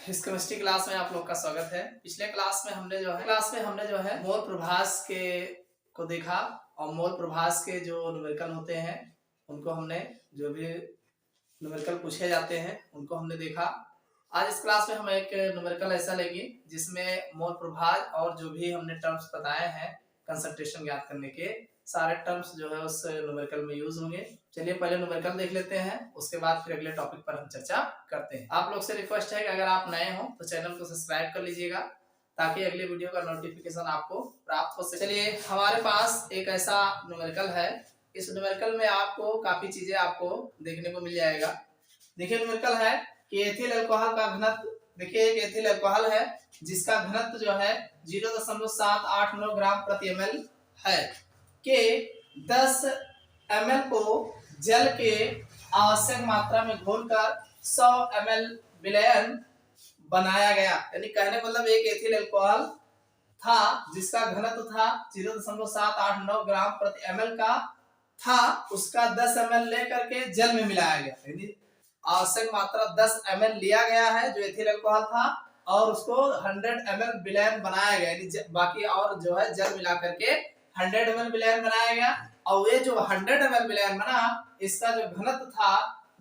इस chemistry class में आप लोग का स्वागत है। पिछले क्लास में हमने जो है मोल प्रभास के को देखा और मोल प्रभास के जो न्यूमेरिकल होते हैं उनको हमने जो भी न्यूमेरिकल पूछे जाते हैं उनको हमने देखा। आज इस क्लास में हम एक न्यूमेरिकल ऐसा लेंगे जिसमें मोल प्रभास और जो भी हमने टर्म्स बताए हैं कंसंट्रेशन ज्ञात करने के सारे टर्म्स जो है उस न्यूमेरिकल में यूज होंगे। चलिए पहले न्यूमेरिकल देख लेते हैं, उसके बाद फिर अगले टॉपिक पर हम चर्चा करते हैं। आप लोग से रिक्वेस्ट है कि अगर आप नए हो तो चैनल को सब्सक्राइब कर लीजिएगा ताकि अगले वीडियो का नोटिफिकेशन आपको प्राप्त हो सके। चलिए हमारे पास एक ऐसा न्यूमेरिकल है, इस न्यूमेरिकल में आपको काफी चीजें आपको देखने को मिल जाएगा। देखिए न्यूमेरिकल है कि एथिल अल्कोहल का घनत्व, देखिए एक एथिल अल्कोहल है जिसका घनत्व जो है 0.789 ग्राम प्रति एमएल है के 10 ml को जल के आवश्यक मात्रा में घोलकर 100 ml विलयन बनाया गया। यानी कहने का मतलब एक एथिल अल्कोहल था जिसका घनत्व था 0.789 ग्राम प्रति एमएल का था, उसका 10 ml लेकर के जल में मिलाया गया। यानी आवश्यक मात्रा 10 ml लिया गया है जो एथिल अल्कोहल था और उसको 100 ml विलयन बनाया गया। यानी बाकी और जो है जल मिला करके 100 ml विलयन बनाया गया और ये जो 100 ml विलयन बना इसका जो घनत्व था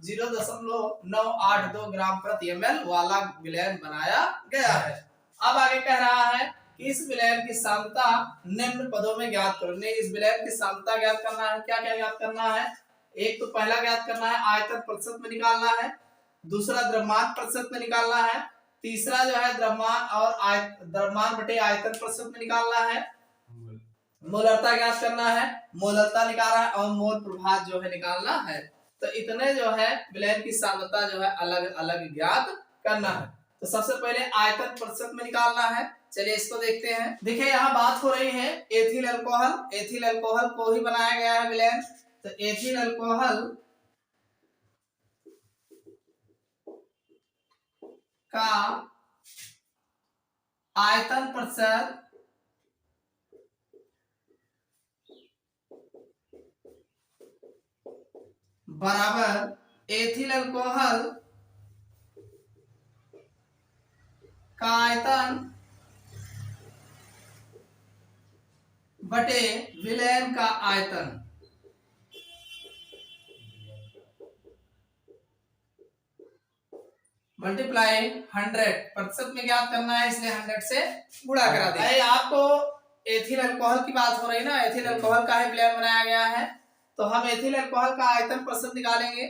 0.982 ग्राम प्रति एमएल वाला विलयन बनाया गया है। अब आगे कह रहा है कि इस विलयन की सांद्रता निम्न पदों में ज्ञात करो। इस विलयन की सांद्रता ज्ञात करना है। क्या क्या ज्ञात करना है? एक तो पहला ज्ञात करना है आयतन प्रतिशत में निकालना है, दूसरा द्रव्यमान प्रतिशत में निकालना है, तीसरा जो है द्रव्यमान बटे आयतन प्रतिशत में निकालना है, मोलरता ज्ञात करना है, मोलरता निकालना है और मोल प्रभाव जो है निकालना है। तो इतने जो है विलयन की सांद्रता जो है अलग अलग ज्ञात करना है। तो सबसे पहले आयतन प्रतिशत में निकालना है। चलिए इसको देखते हैं। देखिए यहाँ बात हो रही है एथिल अल्कोहल, एथिल अल्कोहल को ही बनाया गया है विलयन। तो एथिल अल्कोहल का आयतन प्रतिशत बराबर एथिल अल्कोहल का आयतन बटे विलयन का आयतन। मल्टीप्लाई 100 प्रतिशत में ज्ञात करना है इसलिए 100 से गुणा करा दिया। आपको एथिल अल्कोहल की बात हो रही ना, एथिल अल्कोहल का ही विलयन बनाया गया है तो हम एथिल अल्कोहल का आयतन प्रतिशत निकालेंगे।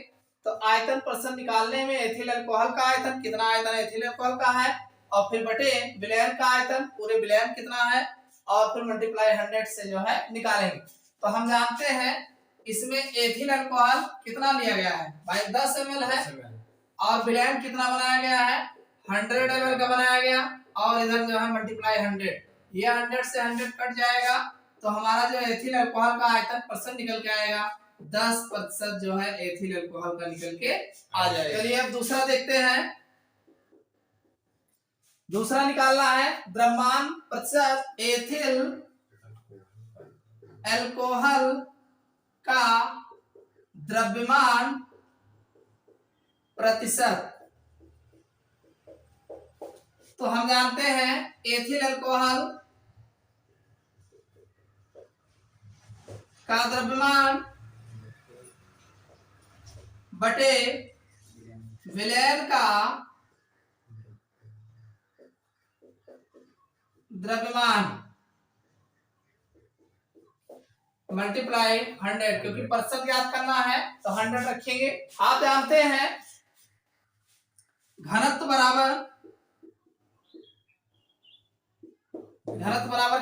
तो आयतन प्रतिशत निकालने में एथिल अल्कोहल का आयतन कितना आयतन एथिल अल्कोहल का है और फिर बटे विलयन का आयतन पूरे विलयन कितना है और फिर मल्टीप्लाई 100 से जो है निकालेंगे। तो हम जानते हैं इसमें एथिल अल्कोहल कितना लिया गया है भाई 10 ml है और विलयन कितना बनाया गया है 100 ml का बनाया गया और इधर जो है मल्टीप्लाई 100, ये 100 से 100 कट जाएगा तो हमारा जो एथिल अल्कोहल का आयतन प्रतिशत निकल के आएगा 10% जो है एथिल अल्कोहल का निकल के आ जाएगा। चलिए अब दूसरा देखते हैं। दूसरा निकालना है द्रव्यमान प्रतिशत एथिल अल्कोहल का द्रव्यमान प्रतिशत। तो हम जानते हैं एथिल अल्कोहल का द्रव्यमान बटे विलयन का द्रव्यमान मल्टीप्लाई 100, क्योंकि प्रतिशत ज्ञात करना है तो 100 रखेंगे। आप जानते हैं घनत्व बराबर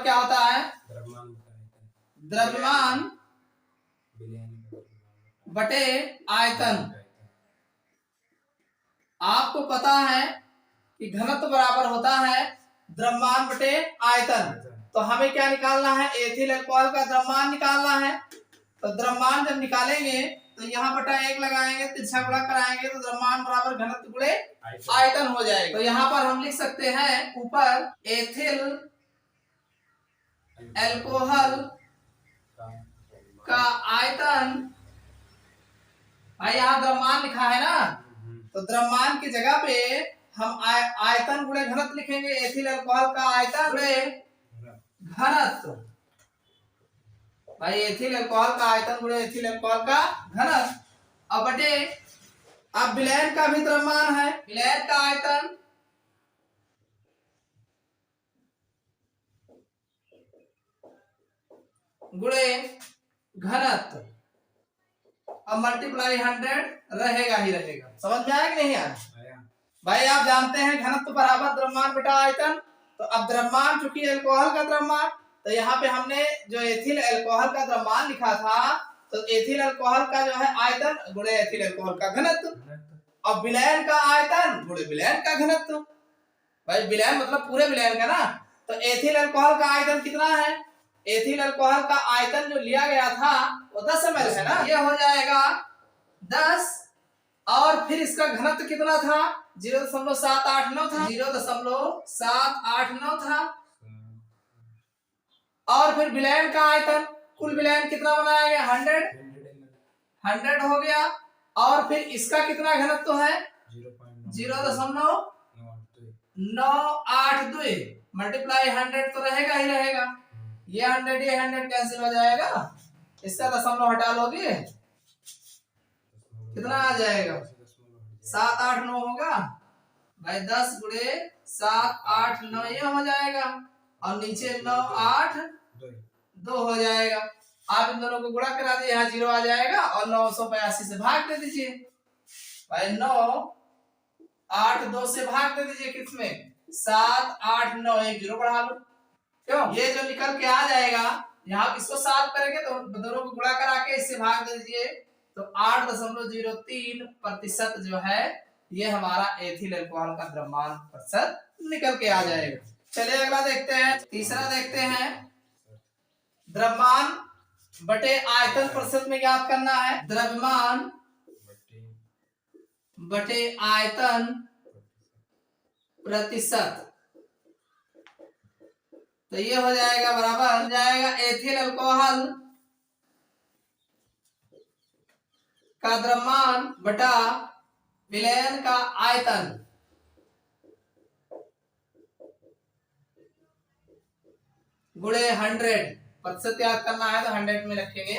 क्या होता है द्रव्यमान बटे आयतन। आपको पता है कि घनत्व बराबर होता है द्रव्यमान बटे आयतन। तो हमें क्या निकालना है एथिल अल्कोहल का द्रव्यमान निकालना है। तो द्रव्यमान जब निकालेंगे तो यहाँ बटा 1 लगाएंगे, तिरछा गुणा कराएंगे तो द्रव्यमान बराबर घनत्व गुणे आयतन हो जाएगा। तो यहाँ पर हम लिख सकते हैं ऊपर एथिल अल्कोहल का आयतन, भाई यहाँ द्रव्यमान लिखा है ना, तो द्रव्यमान की जगह पे हम आयतन गुणे घनत्व लिखेंगे। एथिल अल्कोहल का आयतन गुणे घनत्व। भाई एथिल अल्कोहल का आयतन गुणे एथिल अल्कोहल का घनत्व। अब बटे अब विलयन का भी द्रव्यमान है। विलयन का आयतन गुणे घनत्व। अब मल्टीप्लाई 100 रहेगा ही रहेगा। समझ में आया कि नहीं आया? भाई आप जानते हैं घनत्व बराबर द्रव्यमान बटा आयतन। तो अब द्रव्यमान चूंकि अल्कोहल का द्रव्यमान, तो यहाँ पे हमने जो एथिल अल्कोहल का द्रव्यमान लिखा था, तो एथिल अल्कोहल का जो है आयतन गुणे एथिल अल्कोहल का घनत्व। अब विलयन का आयतन गुणे विलयन का घनत्व। भाई विलयन मतलब पूरे विलयन का ना। तो एथिल अल्कोहल का आयतन कितना है? एथिल अल्कोहल का आयतन जो लिया गया था वो 10 ml है ना। ये हो जाएगा 10 और फिर इसका घनत्व कितना था? 0.789 था। 0.789 था। और फिर विलयन का आयतन, कुल विलयन कितना बनाया गया? 100 हो गया। और फिर इसका कितना घनत्व है? 0.982 मल्टीप्लाई 100 तो रहेगा ही रहेगा। ये 100 कैंसिल हो जाएगा। इसका दशमलव हटा लोगे कितना आ जाएगा? 789 होगा। भाई 10 गुणे 789 ये हो जाएगा और नीचे 982 हो जाएगा। आप इन दोनों को गुणा करा दीजिए, यहाँ 0 आ जाएगा और 982 से भाग दे दीजिए। भाई 982 से भाग दे दीजिए किसमें? 789 एक 0 बढ़ा लो। क्यों? ये जो निकल के आ जाएगा, यहाँ इसको सॉल्व करेंगे तो दोनों को गुणा करा के इससे भाग दे दीजिए, तो 8.03% जो है ये हमारा एथिल अल्कोहल का द्रव्यमान प्रतिशत निकल के आ जाएगा। चलिए अगला देखते हैं। तीसरा देखते हैं, द्रव्यमान बटे आयतन प्रतिशत में ज्ञात करना है। द्रव्यमान बटे आयतन प्रतिशत। तो ये हो जाएगा बराबर हो जाएगा एथिल अल्कोहल का द्रव्यमान बटा विलयन का आयतन गुणे 100%। याद करना है तो 100 में रखेंगे।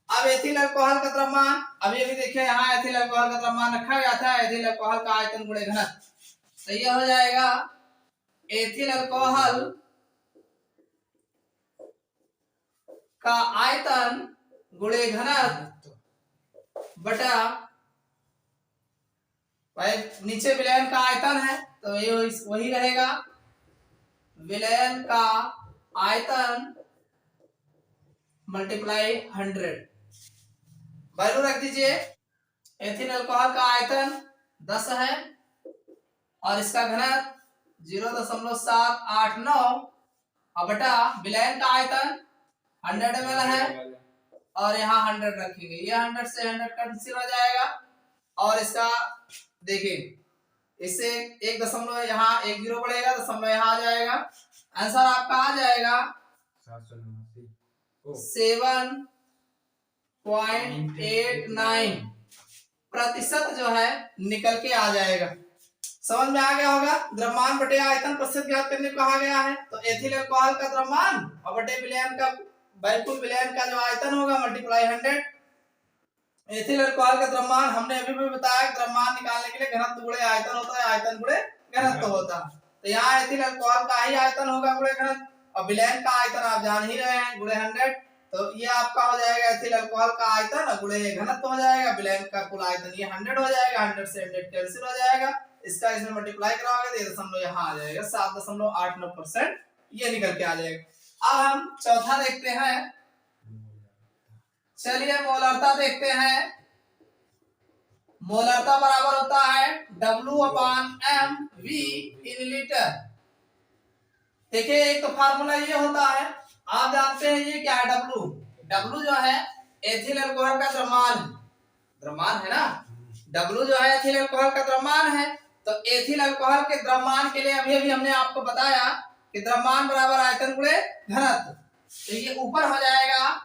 अब एथिल अल्कोहल का द्रव्यमान, अभी अभी देखिए यहाँ एथिल अल्कोहल का द्रव्यमान रखा गया था, एथिल अल्कोहल का आयतन गुणे घनत्व। तो ये हो जाएगा एथिल अल्कोहल का आयतन गुणे घनत्व बटा, भाई नीचे विलयन का आयतन है तो ये वही रहेगा, विलयन का आयतन मल्टीप्लाई 100। वैल्यू रख दीजिए। एथिल अल्कोहल का आयतन 10 है और इसका घनत्व 0.789 और बटा विलयन का आयतन 100 ml है और यहाँ 100 रखेंगे। ये 100 से 100 कैंसिल हो जाएगा और इसका देखिए इससे एक दशमलव यहाँ एक 0 बढ़ेगा, दशमलव यहाँ आ जाएगा। आंसर आपका आ जाएगा 7.89% जो है निकल के आ जाएगा। समझ में आ गया होगा। द्रव्यमान बटे आयतन प्रतिशत ज्ञात करने को कहा गया है। तो एथिल अल्कोहल का द्रव्यमान और बटे विलयन का कुल विलयन का जो आयतन होगा मल्टीप्लाई 100। एथिल अल्कोहल का द्रव्यमान हमने अभी भी बताया, द्रव्यमान निकालने के लिए घनत्व गुणे आयतन होता है, आयतन गुणे घनत्व होता है। तो यहाँ एथिल अल्कोहल का ही आयतन होगा गुणे घनत्व और विलयन का आयतन आप जान ही रहे हैं गुणे 100। तो ये आपका हो जाएगा एथिल अल्कोहल का आयतन गुणे घनत्व हो जाएगा, विलयन का कुल आयतन ये 100 हो जाएगा। 100 से 100 कैंसिल हो जाएगा, इसका इसमें मल्टीप्लाई कराओगे तो ये दशमलव यहाँ आ जाएगा 7.89% ये निकल के आ जाएगा। अब हम चौथा देखते हैं। चलिए मोलरता देखते हैं। मोलरता बराबर होता है W/mV इन लीटर। देखिए एक तो फार्मूला ये होता है, आप जानते हैं ये क्या है? W जो है एथिल अल्कोहल का द्रव्यमान है ना। W जो है एथिल अल्कोहल का द्रव्यमान है। तो एथिल अल्कोहल के द्रव्यमान के लिए अभी अभी हमने आपको बताया कि द्रव्यमान बराबर आयतन गुणे घनत्व। तो ये ऊपर हो जाएगा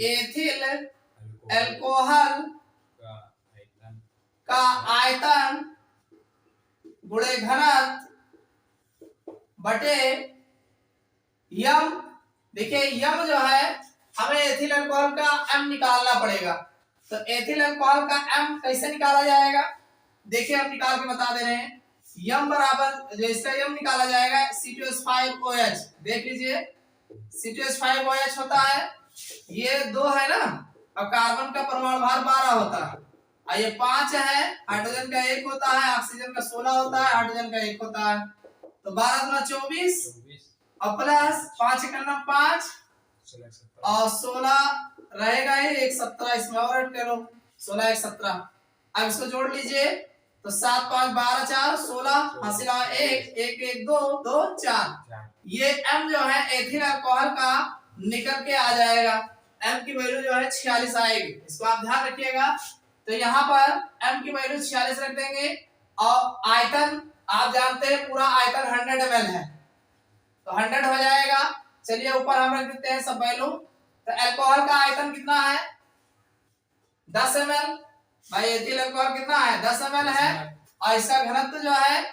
एथिल अल्कोहल का आयतन गुणे घनत्व बटे यम। देखिए यम जो है हमें एथिल अल्कोहल का एम निकालना पड़ेगा। तो एथिल अल्कोहल का एम कैसे निकाला जाएगा, देखिए हम निकाल के बता दे रहे हैं। यम बराबर जो इसका यम निकाला जाएगा C2H5OH। देख लीजिए C2H5OH होता है, ये 2 है ना, और कार्बन का परमाणु भार 12 होता है, और ये 5 है, हाइड्रोजन का 1 होता है, ऑक्सीजन का 16 होता है, हाइड्रोजन का 1 होता है। तो 12 गुना 24 और प्लस 5 एकम 5 और 16 रहेगा ही, 17 इसमें और ऐड करो, 16 1 17। अब इसको जोड़ लीजिए तो 7 5 12 4 16 हासिल 1 1 1 2 2 4। ये M जो है एथिल अल्कोहल का निकल के आ जाएगा। M की वैल्यू जो है 46 आएगी, इसको आप ध्यान रखिएगा। तो यहाँ पर M की वैल्यू 46 रख देंगे, और आयतन आप जानते हैं पूरा आयतन 100 ml है, तो 100 हो जाएगा। चलिए ऊपर हम रख देते हैं सब वैल्यू। तो अल्कोहल का आयतन कितना है 10 ml, भाई एथिल अल्कोहल कितना है 10 ml है, और इसका घनत्व जो है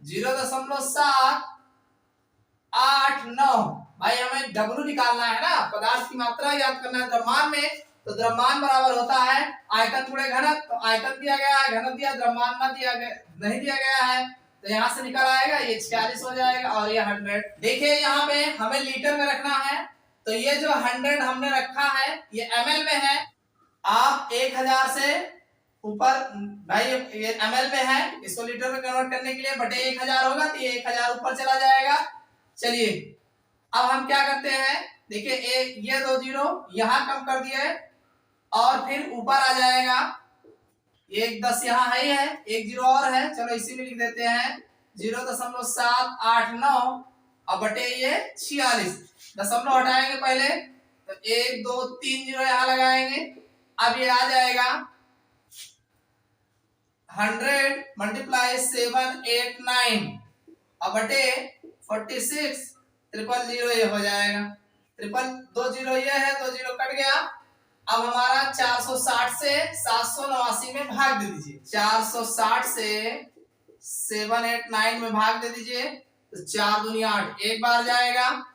0.789। भाई हमें W निकालना है ना, पदार्थ की मात्रा याद करना है द्रव्यमान में। तो द्रव्यमान बराबर होता है आयतन गुणे घनत्व। तो आयतन दिया गया है, घनत्व दिया, द्रव्यमान ना दिया गया, नहीं दिया गया है, तो यहाँ से निकल आएगा ये 46 हो जाएगा, और ये 100। देखिए यहाँ पे हमें लीटर में रखना है, तो ये जो 100 हमने रखा है ये ml में है। आप 1000 से ऊपर, भाई ये ml में है, इसको लीटर में कन्वर्ट करने के लिए बटे 1000 होगा, तो ये 1000 ऊपर चला जाएगा। चलिए अब हम क्या करते हैं, देखिए ये 2 जीरो यहाँ कम कर दिया है, और फिर ऊपर आ जाएगा 1 10 यहाँ है ही है, 1 जीरो और है, चलो इसी में लिख देते हैं 0.789 और बटे ये 46। दशमलव हटाएंगे पहले, तो 1 2 3 जीरो यहाँ लगाएंगे। अब ये आ जाएगा 100 मल्टीप्लाई 789 और बटे 46 000 ये हो जाएगा। 2 ये है, 2 जीरो कट गया। अब हमारा 460 से 789 में भाग दे दीजिए, 460 से 789 में भाग दे दीजिए, तो 4 दूनी 8, एक बार जाएगा,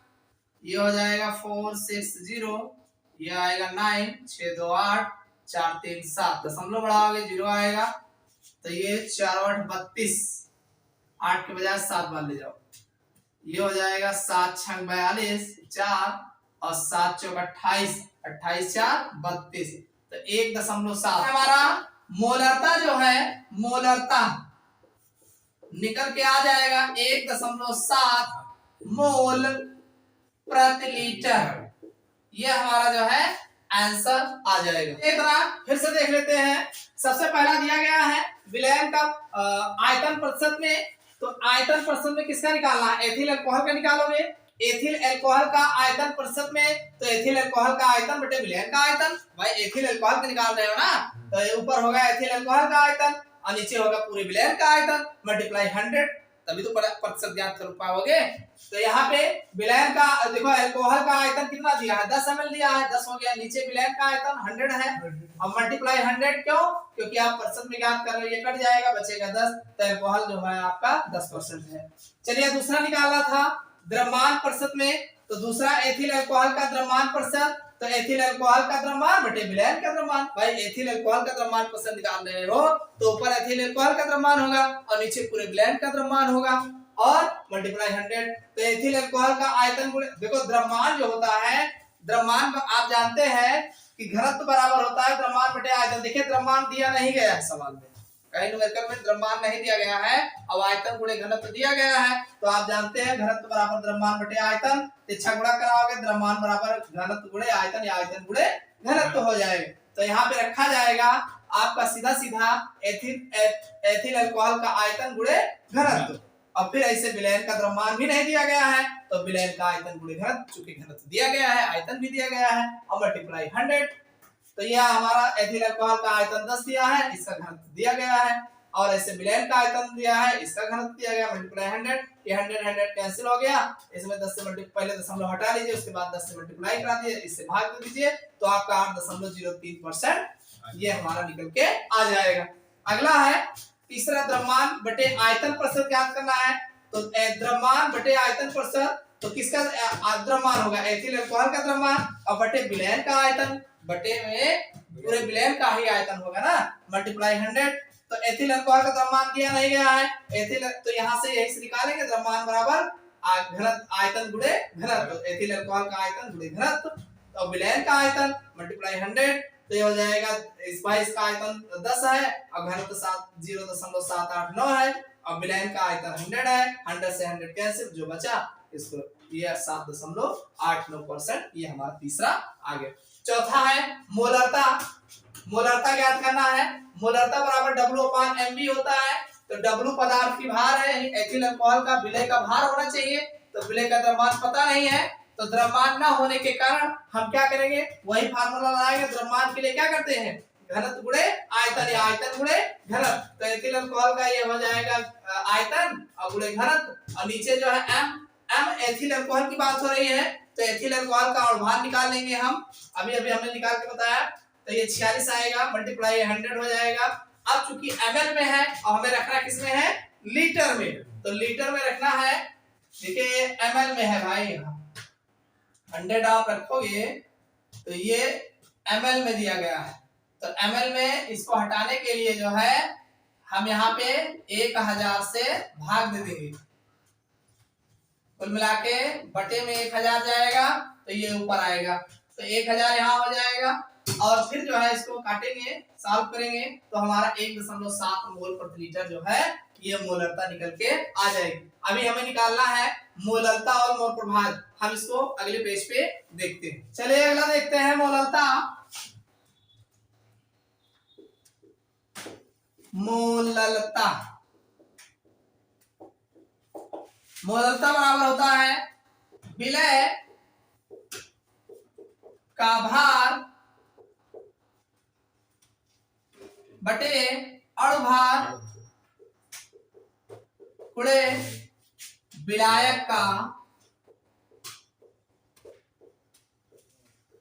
ये हो जाएगा 460, ये आएगा 9 6 2 8 4 3 7, दशमलव बढ़ाओगे 0 आएगा, तो ये 4 8 32, 8 के बजाय 7 बार ले जाओ, ये हो जाएगा 7 6 42 4 और 7 चौक 28 28 4 32, तो 1.7 हमारा मोलरता जो है, मोलरता निकल के आ जाएगा 1.7 मोल प्रति लीटर। ये हमारा जो है आंसर आ जाएगा। एक बार फिर से देख लेते हैं। सबसे पहला दिया गया है विलयन का आयतन प्रतिशत में, तो आयतन प्रतिशत में किसका निकालना है, एथिल अल्कोहल का निकालोगे। एथिल अल्कोहल का आयतन प्रतिशत में, तो एथिल अल्कोहल का आयतन बटे विलयन का आयतन। भाई एथिल अल्कोहल का निकाल रहे हो ना, तो ये ऊपर होगा एथिल अल्कोहल का आयतन और नीचे होगा पूरे विलयन का आयतन मल्टीप्लाई 100, तभी तो प्रतिशत ज्ञात कर पाओगे। तो यहाँ पे विलयन का देखो, अल्कोहल का आयतन कितना दिया है 10 ml दिया है, 10 हो गया। नीचे विलयन का आयतन 100 है और मल्टीप्लाई 100 क्यों, क्योंकि आप प्रतिशत में ज्ञात कर रहे हो, ये कट जाएगा बचेगा 10, तो अल्कोहल जो है आपका 10% है। चलिए दूसरा निकालना था द्रव्यमान प्रतिशत में, तो दूसरा एथिल अल्कोहल का द्रव्यमान प्रतिशत, तो एथिल अल्कोहल का द्रव्यमान बटे विलयन का द्रव्यमान। भाई एथिल अल्कोहल का द्रव्यमान प्रतिशत निकाल रहे हो, तो ऊपर एथिल अल्कोहल का द्रव्यमान होगा और नीचे पूरे विलयन का द्रव्यमान होगा और मल्टीप्लाई 100, तो एथिल अल्कोहल का आयतन गुणे, देखो द्रव्यमान जो होता है, द्रव्यमान आप जानते हैं कि घनत्व बराबर होता है द्रव्यमान बटे आयतन। देखिए द्रव्यमान दिया नहीं गया है सवाल में, कहीं न्यूमेरिकल में द्रव्यमान नहीं दिया गया है, अब आयतन गुणे घनत्व दिया गया है। तो आप जानते हैं घनत्व बराबर द्रव्यमान बटे आयतन, इच्छा गुणा कराओगे द्रव्यमान बराबर घनत्व गुणे आयतन या आयतन गुणे घनत्व हो जाएगा। तो यहाँ पे रखा जाएगा आपका सीधा सीधा एथिल अल्कोहल का आयतन गुणे घनत्व, और फिर ऐसे विलयन का द्रव्यमान भी नहीं दिया गया है, तो विलयन का आयतन गुणे घनत्व, चूंकि घनत्व दिया गया है आयतन भी दिया गया है, और मल्टीप्लाई 100। तो यह हमारा एथिल अल्कोहल का आयतन 10 दिया है, इसका घनत्व दिया गया है, और ऐसे विलयन का आयतन दिया है, इसका घनत्व दिया गया मल्टीप्लाई 100। ये 100 कैंसिल हो गया, इसमें 10 से मल्टीप्लाई, पहले दशमलव हटा लीजिए, उसके बाद 10 से मल्टीप्लाई करा दीजिए, इससे भाग दे दीजिए, तो आपका 8.03% ये हमारा निकल के आ जाएगा। अगला है तीसरा द्रव्यमान बटे आयतन प्रतिशत ज्ञात करना है। तो द्रव्यमान बटे आयतन प्रतिशत, तो किसका द्रव्यमान होगा, एथिल अल्कोहल का द्रव्यमान, और बटे विलयन का आयतन, बटे में पूरे विलयन का ही आयतन होगा ना, मल्टीप्लाई 100। तो एथिल अल्कोहल का द्रव्यमान दिया नहीं गया है, एथिल, तो यहाँ से यही से निकालेंगे, द्रव्यमान बराबर घनत्व आयतन गुणे घनत्व, एथिल अल्कोहल का आयतन गुणे घनत्व, तो विलयन का आयतन मल्टीप्लाई 100, तो ये हो जाएगा इस का आयतन 10 है और घनत्व 0.789 है और विलयन का आयतन 100 है। 100 से 100 कैंसिल, जो बचा इसको ये 7.89%, ये हमारा तीसरा आ गया। चौथा है मोलरता। मोलरता ज्ञात करना है। मोलरता बराबर W/mv होता है। तो W पदार्थ की भार है, यानी एथिल अल्कोहल का विलय का भार होना चाहिए। तो विलय का द्रव्यमान पता नहीं है, तो द्रव्यमान ना होने के कारण हम क्या करेंगे, वही फार्मूला लगाएंगे। द्रव्यमान के लिए क्या करते हैं, घनत्व गुणे आयतन या आयतन गुणे घनत्व। तो एथिल अल्कोहल का ये हो जाएगा आयतन और गुणे घनत्व, और नीचे जो है m एथिल अल्कोहल की बात हो रही है, तो एथिल अल्कोहल का भार निकाल लेंगे हम, अभी हमने निकाल के बताया। तो ये 46 आएगा, मल्टीप्लाई 100 हो जाएगा। अब चूंकि ml में है और हमें रखना किस में है, लीटर में, तो लीटर में रखना है। देखिए ml में है भाई, यहाँ 100 आप रखोगे तो ये ml में दिया गया है। तो ml में इसको हटाने के लिए जो है हम यहाँ पे 1000 से भाग दे देंगे, कुल मिला के बटे में 1000 जाएगा, तो ये ऊपर आएगा, तो 1000 यहाँ हो जाएगा। और फिर जो है इसको काटेंगे, सॉल्व करेंगे, तो हमारा 1.7 मोल प्रति लीटर जो है ये मोलरता निकल के आ जाएगी। अभी हमें निकालना है मोलरता और मोल प्रभाव, हम इसको अगले पेज पे देखते हैं। चलिए अगला देखते हैं मोलरता। मोलरता मोलरता बराबर होता है विलय का भार बटे अणुभार गुणे विलायक का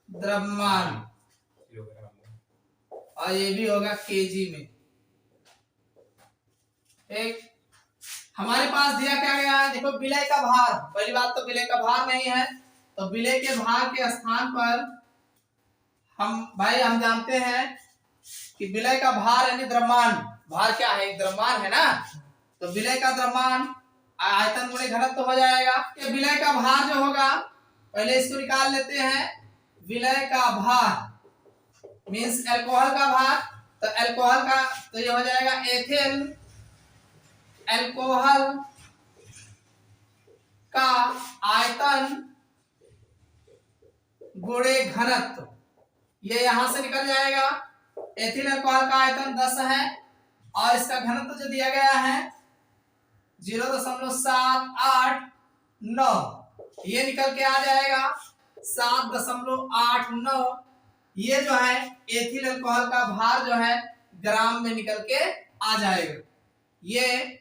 द्रव्यमान, और ये भी होगा केजी में। एक हमारे पास दिया क्या गया है, देखो विलय का भार, पहली बात तो विलय का भार नहीं है, तो विलय के भार के स्थान पर हम जानते हैं कि विलय का भार यानी द्रव्यमान, भार क्या है, द्रव्यमान है ना, तो विलय का द्रव्यमान आयतन गुणे घनत्व हो जाएगा। ये विलय का भार जो होगा, पहले इसको निकाल लेते हैं। विलय का भार मींस अल्कोहल का भार, तो अल्कोहल का तो ये हो जाएगा एथिल अल्कोहल का आयतन गुणे घनत्व, ये यहां से निकल जाएगा। एथिल अल्कोहल का आयतन 10 है और इसका घनत्व जो दिया गया है 0.789, ये निकल के आ जाएगा 7.89। ये जो है एथिल अल्कोहल का भार जो है ग्राम में निकल के आ जाएगा। ये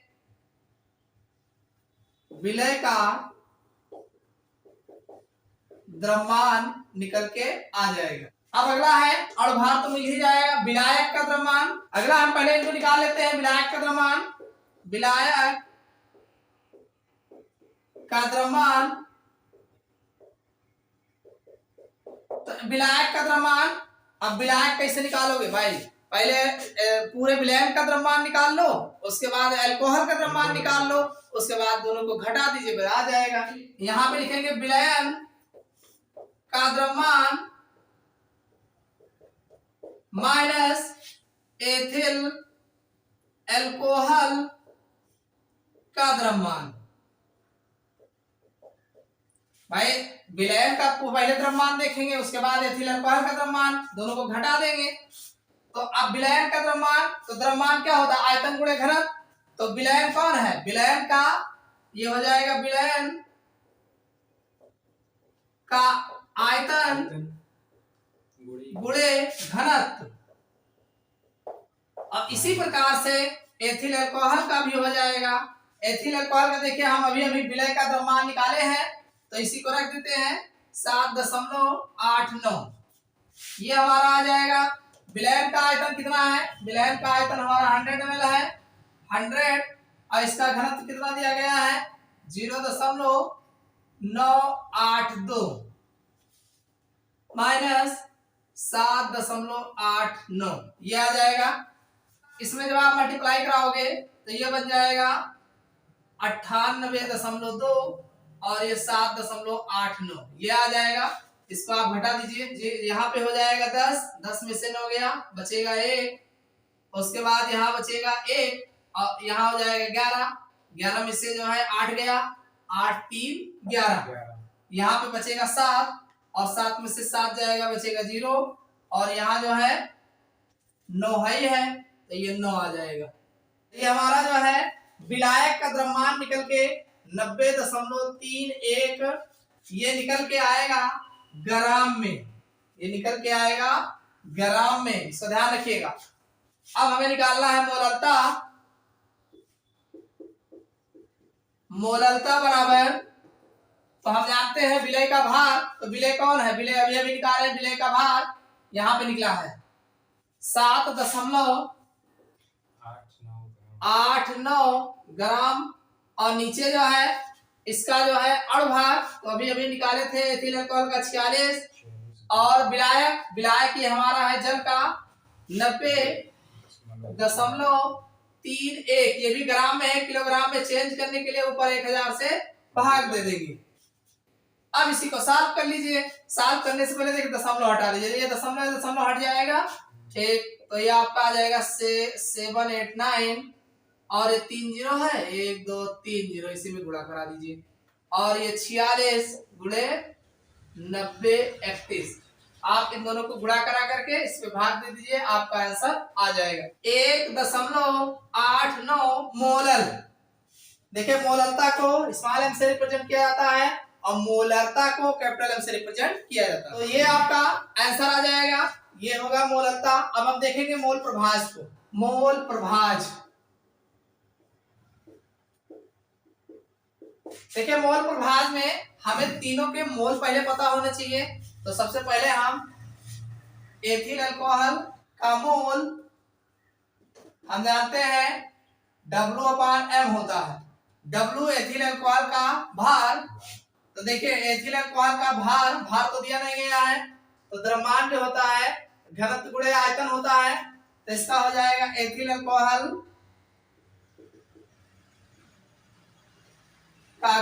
विलय का द्रव्यमान निकल के आ जाएगा। अब अगला है अणुभार, तो मिल ही जाएगा विलायक का द्रव्यमान। अगला हम पहले इनको निकाल लेते हैं, विलायक का द्रव्यमान। विलायक का द्रव्यमान, तो विलायक का द्रव्यमान, अब विलायक कैसे निकालोगे भाई, पहले पूरे विलयन का द्रव्यमान निकाल लो, उसके बाद अल्कोहल का द्रव्यमान निकाल लो, उसके बाद दोनों को घटा दीजिए, फिर आ जाएगा। यहाँ पे लिखेंगे विलयन का द्रव्यमान माइनस एथिल अल्कोहल का द्रव्यमान। भाई विलयन का पहले द्रव्यमान देखेंगे, उसके बाद एथिल अल्कोहल का द्रव्यमान, दोनों को घटा देंगे। तो अब विलयन का द्रव्यमान, तो द्रव्यमान क्या होता है, आयतन गुणे घनत्व। तो विलयन कौन है, विलयन का ये हो जाएगा विलयन का आयतन गुणे घनत्व। और इसी प्रकार से एथिल अल्कोहल का भी हो जाएगा। एथिल अल्कोहल का देखिए हम अभी विलय का द्रव्यमान निकाले हैं, तो इसी को रख देते हैं 7.89, ये हमारा आ जाएगा। विलयन का आयतन कितना है, विलयन का आयतन हमारा 100 ml है, 100 और इसका घनत्व कितना दिया गया है 0.982 माइनस 7.89 ये आ जाएगा। इसमें जब आप मल्टीप्लाई कराओगे तो ये बन जाएगा 98.2 और ये 7.89 ये आ जाएगा। इसको आप घटा दीजिए, यहाँ पे हो जाएगा 10 में से 9 गया, बचेगा 1, उसके बाद यहाँ बचेगा 1 और यहाँ हो जाएगा 11 में से जो है 8 गया, 8 3 11, यहाँ पे बचेगा 7 और 7 में से 7 जाएगा, बचेगा 0 और यहाँ जो है 9 है तो ये 9 आ जाएगा। ये हमारा जो है विलायक का द्रव्यमान निकल के 90.31 ये निकल के आएगा ग्राम में, ये निकल के आएगा ग्राम में, इसका ध्यान रखिएगा। अब हमें निकालना है मोलरता। मोलरता बराबर, तो हम जानते हैं विलय का भार, तो विलय कौन है, विलय अभी अभी निकाले, विलय का भार यहाँ पे निकला है 7.89 ग्राम और नीचे जो है इसका जो है अणुभार, तो अभी अभी निकाले थे एथिल अल्कोहल का 46 और विलायक ये हमारा है जल का 90.31, ये भी ग्राम में है, किलोग्राम में चेंज करने के लिए ऊपर 1000 से भाग दे देंगे। अब इसी को सॉल्व कर लीजिए। सॉल्व करने से पहले देखिए दशमलव हटा लीजिए, ये दशमलव हट जाएगा, ठीक, तो ये आपका आ जाएगा 789 और ये 3 0 है, 1 2 3 0, इसी में गुणा करा दीजिए और ये 46 गुणे 90 31, आप इन दोनों को गुणा करा करके इस पे भाग दे दीजिए, आपका आंसर आ जाएगा 1.89 मोलर। देखिए मोलरता को स्मॉल एम से रिप्रेजेंट किया जाता है और मोलरता को कैपिटल एम से रिप्रेजेंट किया जाता है, तो ये आपका आंसर आ जाएगा, ये होगा मोलरता। अब हम देखेंगे मोल प्रभाज को। मोल प्रभाज, देखिए मोल प्रभाज में हमें तीनों के मोल पहले पता होने चाहिए। तो सबसे पहले हम एथिल अल्कोहल का मोल हम जानते हैं W/M होता है, W एथिल अल्कोहल का भार, तो देखिए एथिल अल्कोहल का भार तो दिया नहीं गया है, तो द्रव्यमान जो होता है घनत्व गुणे आयतन होता है, तो इसका हो जाएगा एथिल अल्कोहल का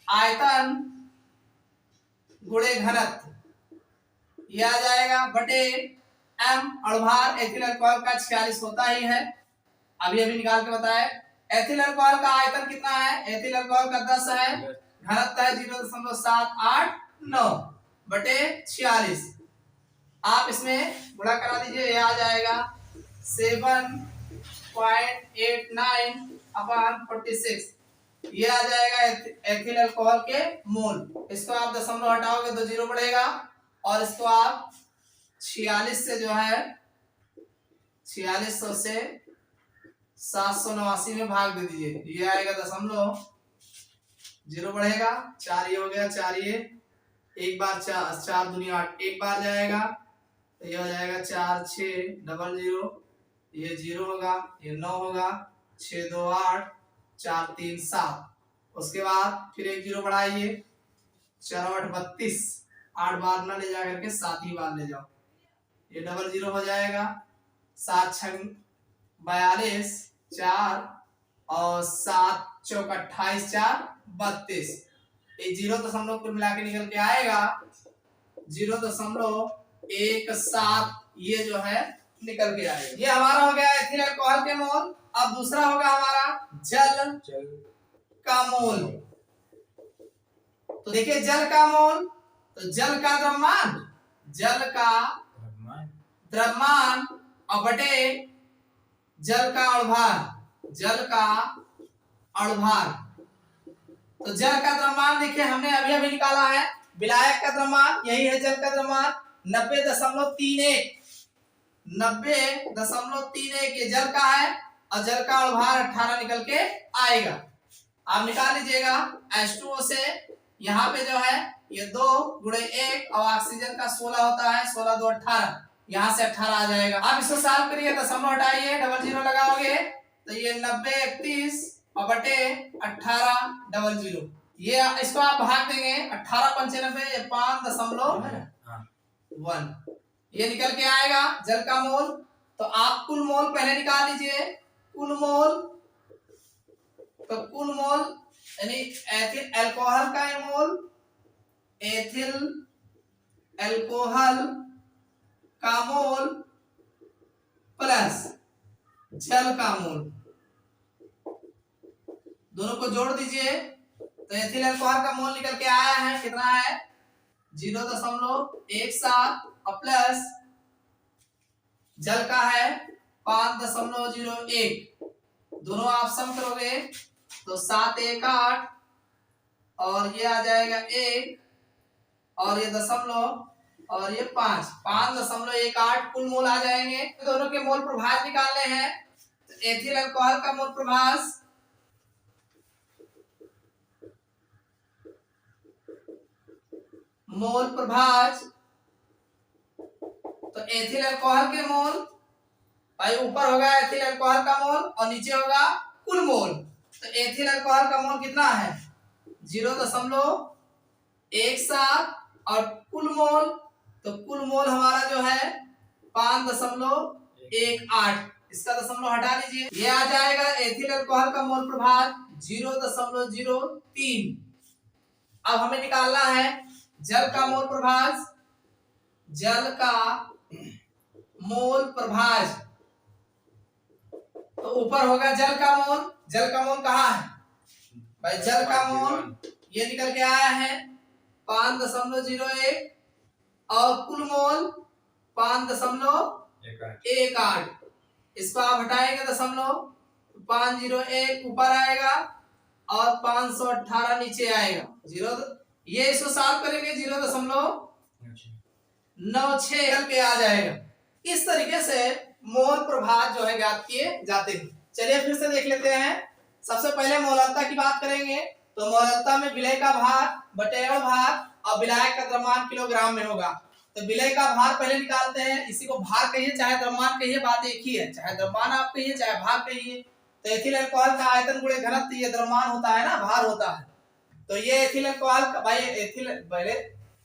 आयतन गुणे घनत्व, यह आ जाएगा बटे m, अणुभार एथिल अल्कोहल का 46 होता ही है, अभी अभी निकाल के बताए। एथिल अल्कोहल का आयतन कितना है, एथिल अल्कोहल का 10 है, घनत्व है 0.789 बटे 46, आप इसमें गुणा करा दीजिए, यह आ जाएगा 7.89/46, ये आ जाएगा एथिल अल्कोहल के मोल। इसको आप दशमलव हटाओगे तो 0 बढ़ेगा और इसको आप 46 से जो है 4600 से 789 में भाग दे दीजिए, ये आएगा दशमलव, 0 बढ़ेगा, 4 ये हो गया, 4 ये, एक बार 4 दूनी 8, एक बार जाएगा तो ये हो जाएगा 4 6 00, ये 0 होगा, ये 9 होगा, 6 2 8 4 3 7, उसके बाद फिर एक 0 बढ़ाइए, 4 8 32, 8 बार ना ले जा करके 7 ही बार ले जाओ, ये 00 हो जाएगा, 7 6 42 4 और 7 4 28 4 32, ये 0 कुल मिला के निकल के आएगा 0.17, ये जो है निकल के आएगा। ये हमारा हो गया एथिल अल्कोहल के मोल। अब दूसरा होगा हमारा जल का मोल। तो देखिए जल का मोल, तो जल का द्रव्यमान और बटे जल का अणुभार, तो जल का द्रव्यमान देखिए हमने अभी अभी निकाला है, विलायक का द्रव्यमान यही है, जल का द्रव्यमान 90.31 ये जल का है और जल का अणुभार 18 निकल के आएगा। आप निकाल लीजिएगा H2O से, यहाँ पे जो है ये 2 गुणे 1 और ऑक्सीजन का 16 होता है, 16 2 18, यहाँ से 18 आ जाएगा। आप इसको सॉल्व करिए, दशमलव हटाइए, 00 लगाओगे तो ये 90 31 और बटे 1800। ये इसको आप भाग देंगे 18 95 5.1 ये निकल के आएगा जल का मोल। तो आप कुल मोल पहले निकाल लीजिए। कुल मोल, तो कुल मोल यानी एथिल अल्कोहल का मोल, एथिल अल्कोहल का मोल प्लस जल का मोल, दोनों को जोड़ दीजिए। तो एथिल अल्कोहल का मोल निकल के आया है, कितना है 0.17 और प्लस जल का है 5.01। दोनों आप सम करोगे तो 7 1 8 और ये आ जाएगा 1 और ये दशमलव और ये 5.18 कुल मोल आ जाएंगे। दोनों के मोल प्रभाज निकालने हैं। तो एथिल अल्कोहल का मोल प्रभाज तो एथिल अल्कोहल के मोल भाई ऊपर होगा एथिल अल्कोहल का मोल और नीचे होगा कुल मोल। तो एथिल अल्कोहल का मोल कितना है 0.17 और कुल मोल, तो कुल मोल हमारा जो है 5.18। इसका दशमलव हटा लीजिए, ये आ जाएगा एथिल अल्कोहल का मोल प्रभाव 0.03। अब हमें निकालना है जल का मोल प्रभाव। जल का मोल प्रभाव तो ऊपर होगा जल का मोल। जल का मोल कहाँ है भाई, जल का मोल ये निकल के आया है 5.01 और कुल मोल 5.18। इसको आप हटाएंगे दशमलव 501 ऊपर आएगा और 518 नीचे आएगा। ये इसको सॉल्व करेंगे 0.96 पे आ जाएगा। इस तरीके से मोल प्रभाव जो है ज्ञात किए जाते हैं। चलिए फिर से देख लेते हैं। सबसे पहले मोलरता की बात करेंगे। तो मोलरता में विलय का भार बटे भार और विलायक का द्रव्यमान किलोग्राम में होगा। तो विलय का भार पहले निकालते हैं। इसी को भार कहिए चाहे द्रव्यमान कहिए, बात एक ही है। चाहे द्रव्यमान आप कहिए चाहे भार कहिए। तो एथिल अल्कोहल का आयतन गुणे घनत्व, ये द्रव्यमान होता है ना, भार होता है। तो ये एथिल अल्कोहल का भाई एथिल पहले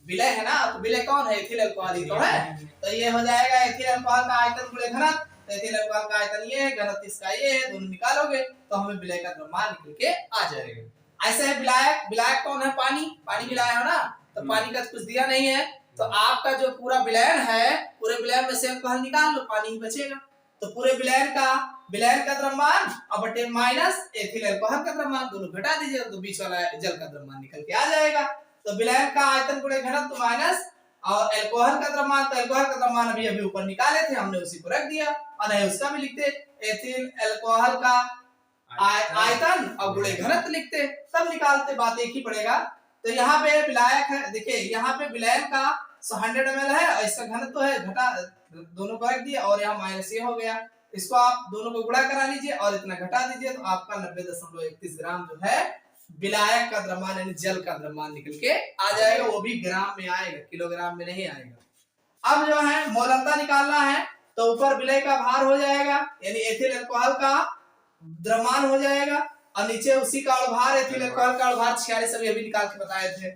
विलय है ना, तो विलय कौन है, एथिल अल्कोहल ही तो है। तो ये हो जाएगा एथिल अल्कोहल का आयतन गुणे घनत्व। तो एथिल अल्कोहल का आयतन ये है, घनत्व इसका ये है, दोनों निकालोगे तो हमें विलय का द्रव्यमान निकल के आ जाएगा। ऐसे है विलायक। विलायक कौन है, पानी। पानी विलाय है ना, तो पानी का कुछ दिया नहीं है। तो आपका जो पूरा विलयन है, पूरे विलयन में से अल्कोहल निकाल लो, पानी ही बचेगा। तो पूरे विलयन का द्रव्यमान और बटे माइनस एथिल अल्कोहल का द्रव्यमान, दोनों घटा दीजिएगा तो बीच वाला जल का द्रव्यमान निकल के आ जाएगा। तो विलयन का आयतन गुणे घनत्व माइनस और अल्कोहल का द्रव्यमान। तो अल्कोहल का द्रव्यमान अभी ऊपर निकाले थे हमने, उसी को रख दिया और नहीं उसका भी लिखते एथिल अल्कोहल का आयतन और गुणे घनत्व लिखते, तब निकालते, बात एक ही पड़ेगा। तो यहाँ पे विलायक है, देखिए यहाँ पे विलयन का 100 ml है और इसका घनत्व है, घटा दोनों को रख दिया और यहाँ माइनस ये हो गया। इसको आप दोनों को गुणा करा लीजिए और इतना घटा दीजिए तो आपका 90.31 ग्राम जो है विलायक का द्रव्यमान यानी जल का द्रव्यमान निकल के आ जाएगा। वो भी ग्राम में आएगा, किलोग्राम में नहीं आएगा। अब जो है मोलरता निकालना है। तो ऊपर विलय का भार हो जाएगा यानी एथिल अल्कोहल का द्रव्यमान हो जाएगा और नीचे उसी का भार एथिल अल्कोहल का भार 46 अभी निकाल के बताए थे।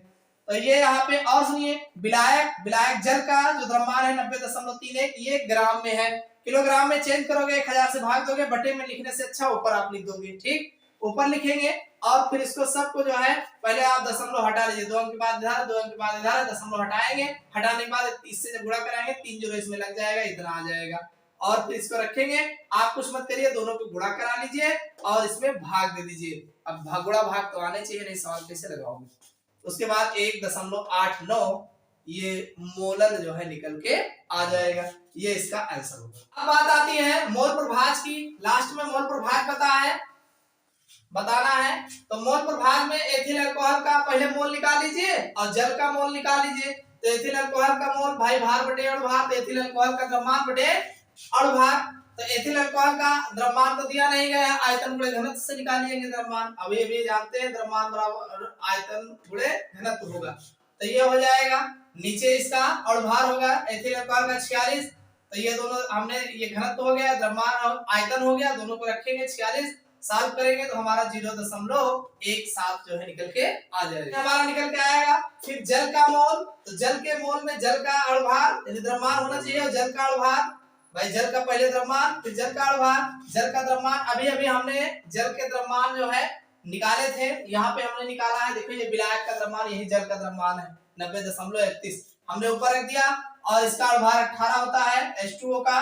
तो ये यहाँ पे और सुनिए, विलायक जल का जो द्रव्यमान है 90.31, ये ग्राम में है। किलोग्राम में चेंज करोगे 1000 से भाग दोगे, बटे में लिखने से अच्छा ऊपर आप लिख दोगे। ठीक, ऊपर लिखेंगे और फिर इसको सबको जो है पहले आप दशमलव हटा लीजिए, 2 अंक के बाद इधर, 2 अंक के बाद इधर, दशमलव हटाएंगे। हटाने के बाद इससे जब गुणा कराएंगे 3 जीरो इसमें लग जाएगा, इतना आ जाएगा। और फिर इसको रखेंगे, आप कुछ मत करिए, दोनों को गुणा करा लीजिए और इसमें भाग दे दीजिए। अब गुणा भाग तो आने चाहिए, नहीं सवाल कैसे लगाओगे। उसके बाद 1.89 ये मोलर जो है निकल के आ जाएगा। ये इसका आंसर होगा। अब बात आती है मोल प्रभाज की। लास्ट में मोल प्रभाज बताना है। तो मोल प्रभाज में एथिल अल्कोहल का पहले मोल निकाल लीजिए और जल का मोल निकाल लीजिए। तो एथिल अल्कोहल का मोल भाई भार बटे अणुभार, तो एथिल अल्कोहल का द्रव्यमान बटे अणुभार। तो एथिल अल्कोहल का द्रव्यमान तो दिया नहीं गया, आयतन गुणे घनत्व से निकालिएंगे द्रव्यमान। अभी जानते हैं द्रव्यमान बराबर आयतन गुणे घनत्व होगा। तो ये हो जाएगा, नीचे इसका अणुभार होगा एथिल अल्कोहल का 46 तो ये दोनों हमने, ये घनत्व हो गया, द्रव्यमान और आयतन हो गया, दोनों को रखेंगे 46, सॉल्व करेंगे तो हमारा 0.17 जो है निकल के आ जाएगा, हमारा निकल के आएगा। फिर जल का मोल, तो जल के मोल में जल का अणुभार यानी द्रव्यमान होना चाहिए और जल का अणुभार, भाई जल का पहले द्रव्यमान फिर जल का अणुभार, जल का द्रव्यमान अभी अभी हमने जल के द्रव्यमान जो है निकाले थे, यहाँ पे हमने निकाला है, देखो ये विलायक का द्रव्यमान, यही जल का द्रव्यमान है 90.31 हमने ऊपर रख दिया, और इसका अणुभार 18 होता है H2O का,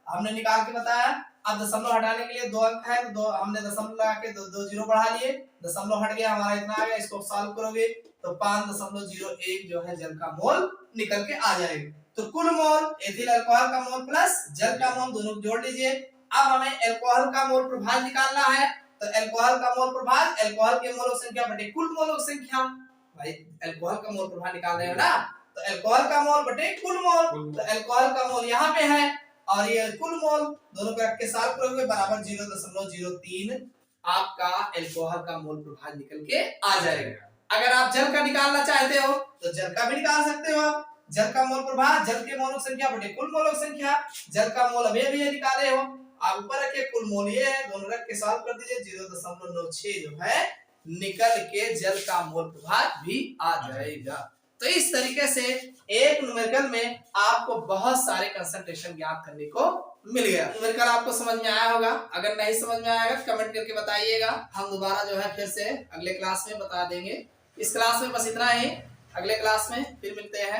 हमने निकाल के बताया। अब दशमलव हटाने के लिए 2 अंक है तो हमने दशमलव लगा के दो जीरो बढ़ा लिए, दशमलव हट गया, हमारा इतना आ गया, इसको सॉल्व करोगे तो 5.01 जो है जल का मोल निकल के आ जाएगा। तो कुल मोल एथिल अल्कोहल का मोल प्लस जल का मोल दोनों को जोड़ लीजिए। अब हमें अल्कोहल का मोल प्रभाव निकालना है, तो अल्कोहल का मोल प्रभाव अल्कोहल के मोलों संख्या बटे कुल मोलों की संख्या, भाई अल्कोहल का मोल प्रभाव निकाल रहे हो ना, तो अल्कोहल का मोल बटे कुल मोल, तो अल्कोहल का मोल यहाँ पे है और ये कुल मोल, दोनों को रख के सॉल्व करोगे बराबर 0.03 आपका अल्कोहल का मोल प्रभाव निकल के आ जाएगा। अगर आप जल का निकालना चाहते हो तो जल का भी निकाल सकते हो आप, जल का मोल प्रभाव जल के मोलों की संख्या बटे कुल मोलों की संख्या, जल का मोल अभी अभी निकाले हो, आप ऊपर रखे कुल मोल ये है, दोनों रख के सॉल्व कर दीजिए 0.96 जो है निकल के जल का मोल प्रभाव भी आ जाएगा। तो इस तरीके से एक न्यूमेरिकल में आपको बहुत सारे कंसंट्रेशन ज्ञात करने को मिल गया। न्यूमेरिकल आपको समझ में आया होगा, अगर नहीं समझ में आएगा कमेंट करके बताइएगा, हम दोबारा जो है फिर से अगले क्लास में बता देंगे। इस क्लास में बस इतना ही, अगले क्लास में फिर मिलते हैं।